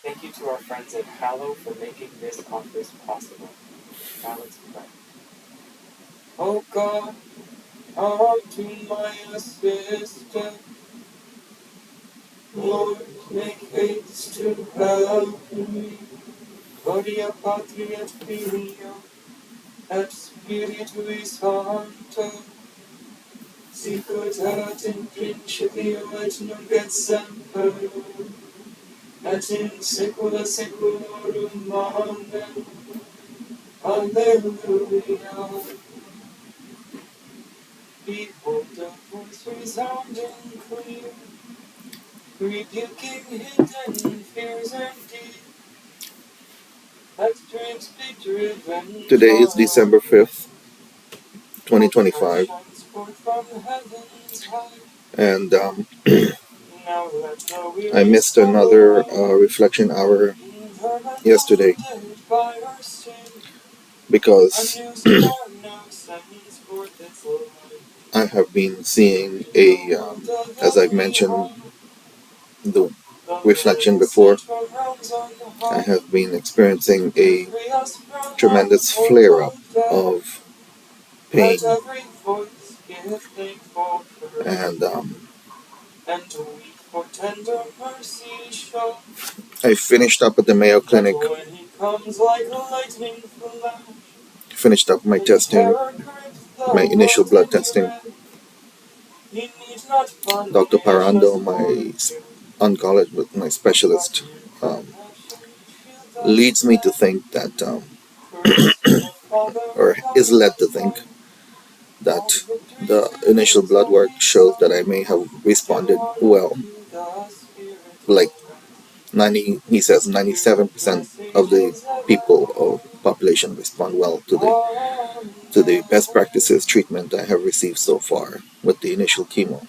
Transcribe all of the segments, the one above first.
Thank you to our friends at Hallow for making this office possible. Now let's pray. Oh God, come to my assistance. Lord, make haste to help me. Gloria Patri et Filio et Spiritui Sancto. Sicut erat in principio et nunc et semper et in saecula saeculorum. Amen. Alleluia. Behold the voice resounding clear, rebuking hidden fears and deeds. Let dreams be driven. Today is December 5th, 2025. And I missed another reflection hour yesterday because I have been seeing as I've mentioned the reflection before, I have been experiencing a tremendous flare-up of pain. And I finished up at the Mayo Clinic, finished up my testing, my initial blood testing. Dr. Parando, my oncologist, my specialist, leads me to think that, or is led to think that the initial blood work shows that I may have responded well. Like he says 97% of the people or population respond well to the best practices treatment I have received so far with the initial chemo.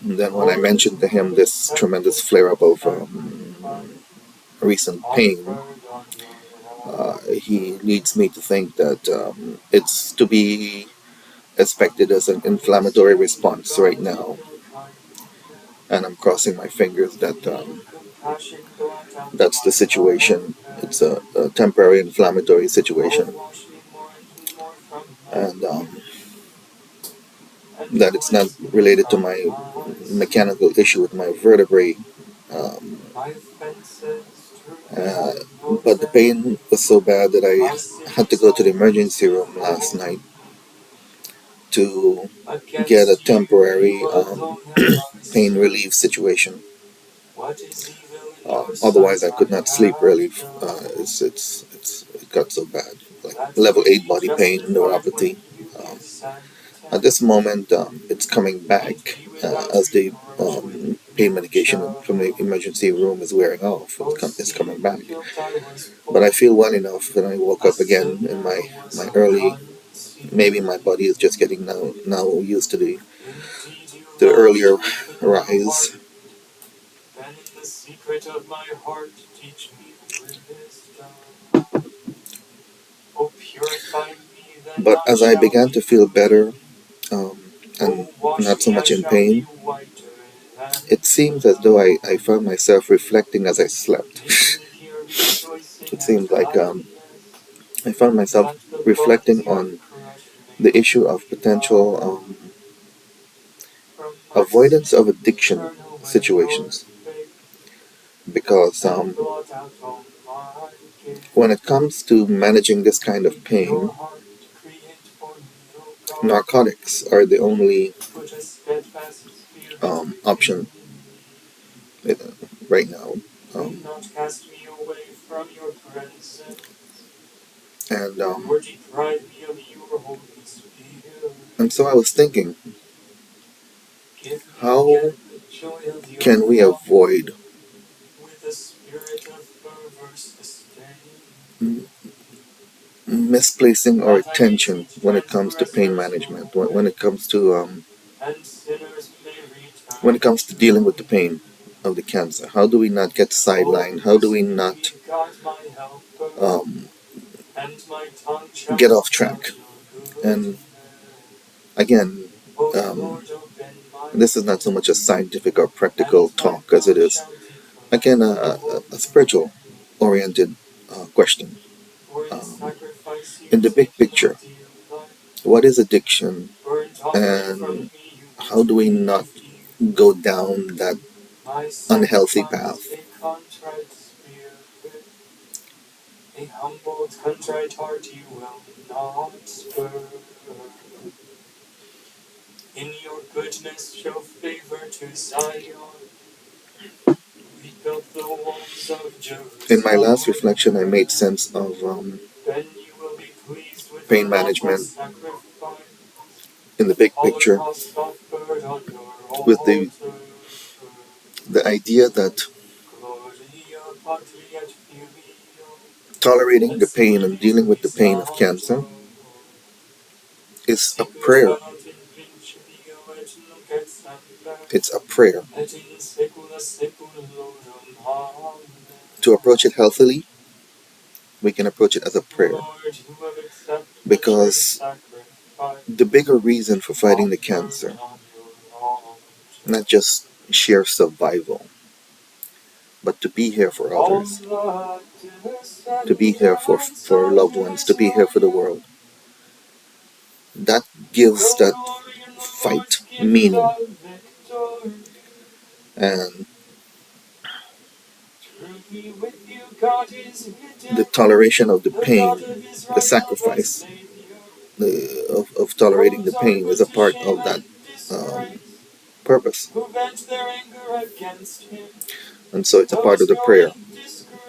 And then when I mentioned to him this tremendous flare-up of recent pain, he leads me to think that it's to be expected as an inflammatory response right now. And I'm crossing my fingers that that's the situation. It's a temporary inflammatory situation. And that it's not related to my mechanical issue with my vertebrae. But the pain was so bad that I had to go to the emergency room last night to get a temporary pain relief situation. Otherwise, I could not sleep really. It got so bad, like level 8 body pain, neuropathy. At this moment, it's coming back as the pain medication from the emergency room is wearing off. It's coming back. But I feel well enough when I woke up again in my early. Maybe my body is just getting now used to the earlier rise. But as I began to feel better and not so much in pain, it seems as though I found myself reflecting as I slept. It seems like I found myself reflecting on the issue of potential avoidance of addiction situations. Because when it comes to managing this kind of pain, narcotics are the only option right now. And so I was thinking, how can we avoid misplacing our attention when it comes to pain management, when it comes to dealing with the pain of the cancer? How do we not get sidelined? How do we not get off track? And again, this is not so much a scientific or practical talk as it is Again, a spiritual oriented question. Um, in the big picture, what is addiction and how do we not go down that unhealthy path? A humble, contrite heart you will not spurn. In your goodness show favor to Zion. We built the walls of Jerusalem. In my last reflection, I made sense of pain management in the big picture with the idea that tolerating the pain and dealing with the pain of cancer is a prayer. It's a prayer. To approach it healthily, we can approach it as a prayer. Because the bigger reason for fighting the cancer, not just sheer survival, but to be here for others, to be here for loved ones, to be here for the world. That gives that fight meaning. And the toleration of the pain, the sacrifice of tolerating the pain is a part of that purpose. And so it's a part of the prayer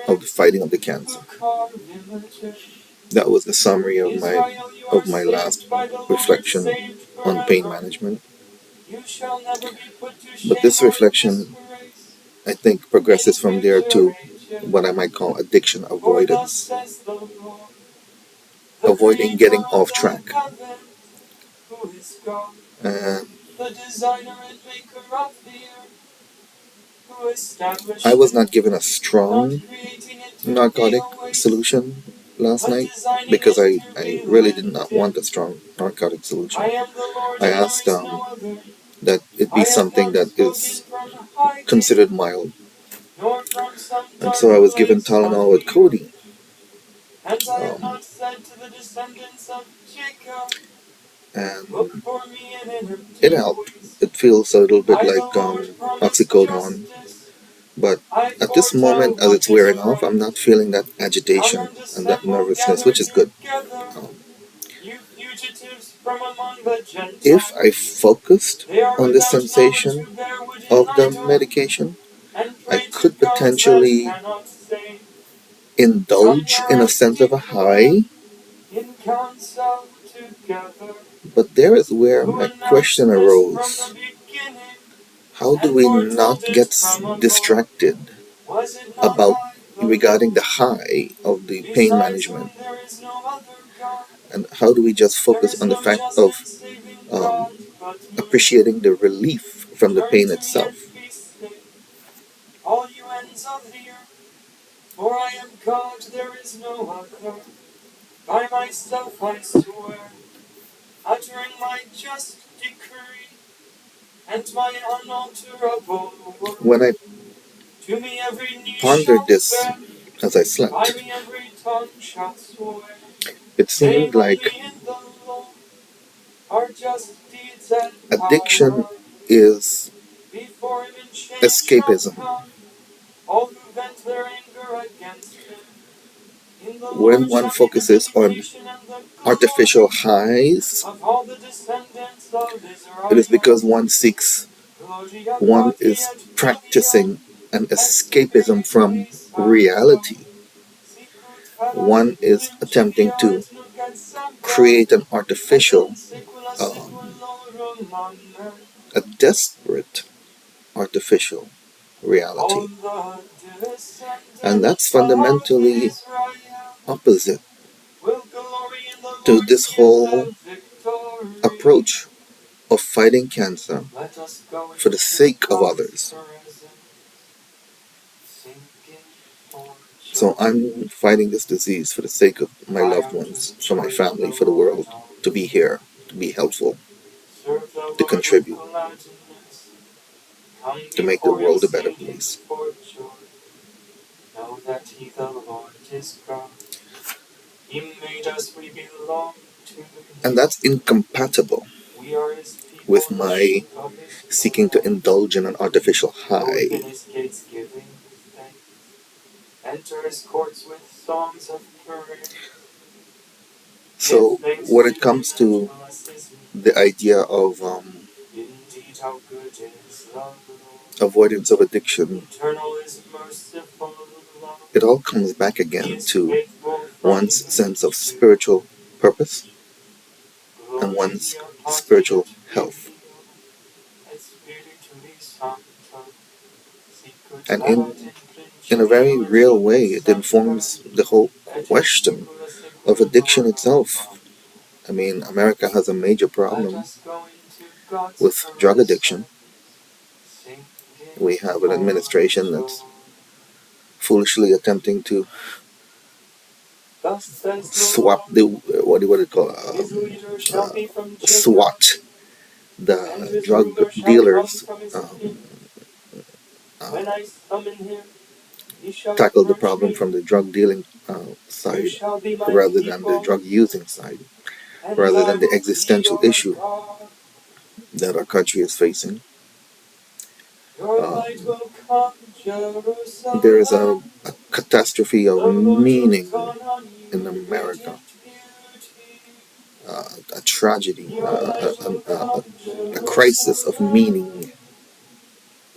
of the fighting of the cancer. That was the summary of my last reflection on pain management. But this reflection, I think, progresses from there to what I might call addiction avoidance. Avoiding getting off track. And I was not given a strong narcotic solution last night because I really did not want a strong narcotic solution. I asked that it be something that is considered mild. And so I was given Tylenol with codeine. And it helped. It feels a little bit like oxycodone. But at this moment, as it's wearing off, I'm not feeling that agitation and that nervousness, which is good. If I focused on the sensation of the medication, I could potentially indulge in a sense of a high. But there is where my question arose. How do we not get distracted about regarding the high of the pain management? And how do we just focus on the fact of appreciating the relief from the pain itself? All you ends of the earth, for I am God, there is no other. By myself I swear, uttering my just decree, and my unalterable word. When I pondered this as I slept, it seemed like addiction is escapism. When one focuses on artificial highs, it is because one is practicing an escapism from reality. One is attempting to create an artificial, a desperate artificial reality. And that's fundamentally opposite to this whole approach of fighting cancer for the sake of others. So I'm fighting this disease for the sake of my loved ones, for my family, for the world, to be here, to be helpful, to contribute, to make the world a better place. And that's incompatible with my seeking to indulge in an artificial high. So, when it comes to the idea of avoidance of addiction, it all comes back again to one's sense of spiritual purpose and one's spiritual health. And in a very real way, it informs the whole question of addiction itself. I mean, America has a major problem with drug addiction. We have an administration that's foolishly attempting to swap the what do you call SWAT the drug dealers, uh, tackle the problem from the drug dealing side rather than the drug using side, rather than the existential issue that our country is facing. Um, there is a catastrophe of meaning in America, a tragedy, a crisis of meaning.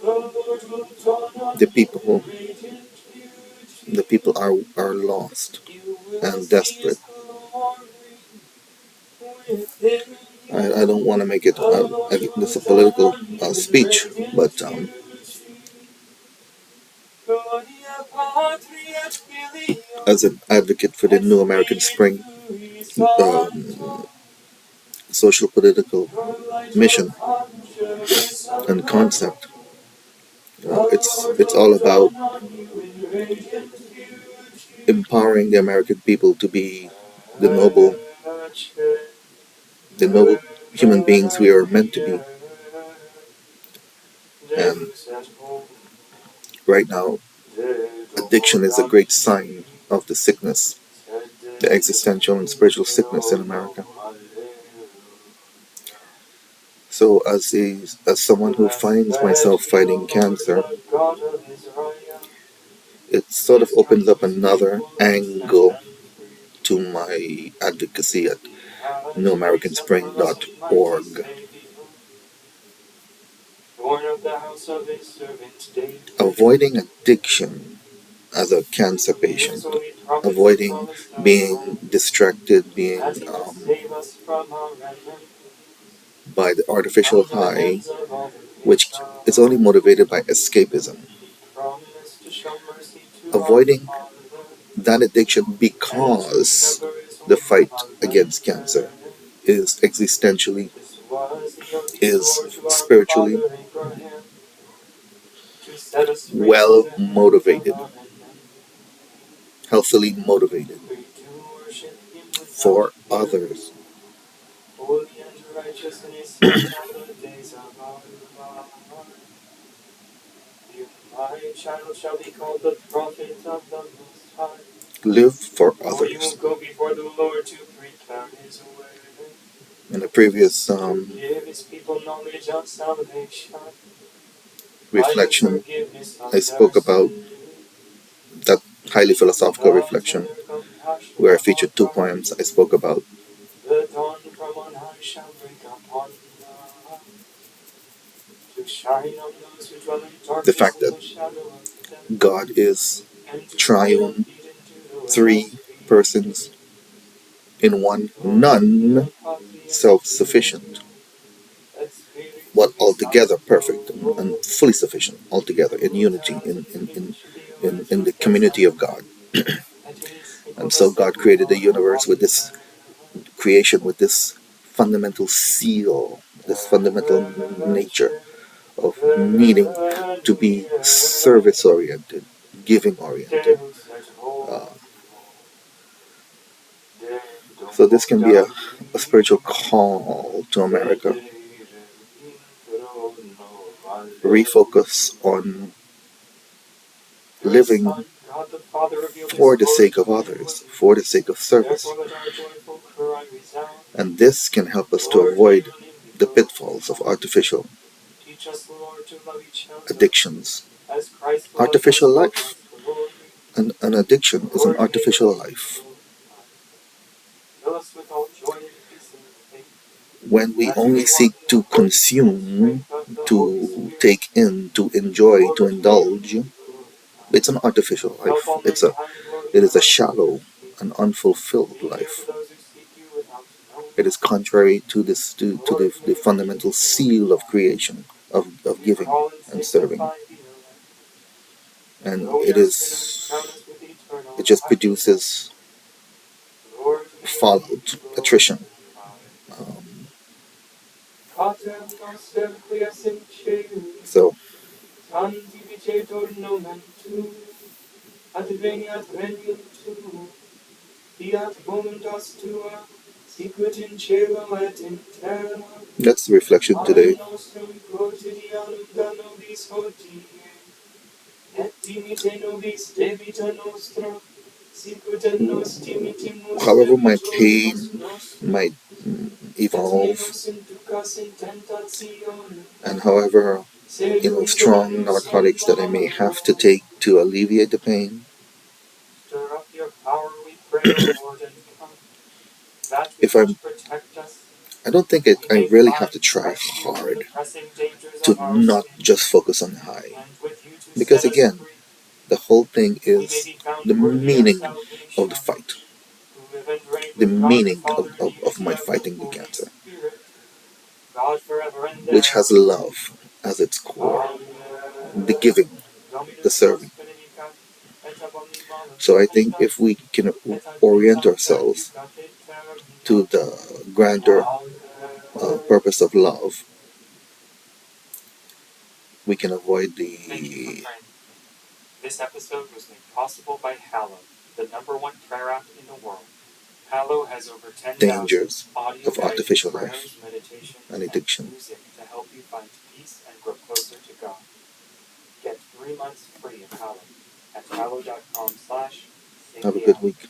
The people, the people are lost and desperate. I don't want to make it this a political speech, but as an advocate for the New American Spring social political mission and concept, it's all about empowering the American people to be the noble, the noble human beings we are meant to be. And right now, addiction is a great sign of the sickness, the existential and spiritual sickness in America. So, as someone who finds myself fighting cancer, it sort of opens up another angle to my advocacy at newamericanspring.org. Avoiding addiction as a cancer patient, avoiding being distracted, being by the artificial high, which is only motivated by escapism. Avoiding that addiction because the fight against cancer is existentially, is spiritually well motivated, healthily motivated for others. Live for others. In a previous reflection, I spoke about that highly philosophical reflection where I featured two poems. I spoke about the fact that God is triune, three persons in one, none self-sufficient, but altogether perfect and fully sufficient, altogether in unity, in the community of God. And so God created the universe with this creation, with this fundamental seal, this fundamental nature of needing to be service oriented, giving oriented. Uh, so this can be a spiritual call to America. Refocus on living for the sake of others, for the sake of service. And this can help us to avoid the pitfalls of artificial addictions. Artificial life. An addiction is an artificial life. When we only seek to consume, to take in, to enjoy, to indulge, it's an artificial life. It is a shallow and unfulfilled life. It is contrary to the fundamental seal of creation, of giving and serving. And it just produces fallout, attrition. Um, so that's the reflection today. However, my pain might evolve, and however strong narcotics that I may have to take to alleviate the pain, if I don't think I really have to try hard to not just focus on the high, because again, the whole thing is the meaning of the fight, the meaning of my fighting the cancer, which has love as its core, the giving, the serving. So I think if we can orient ourselves to the grander purpose of love, we can avoid the dangers of artificial life and addiction. Have a good week.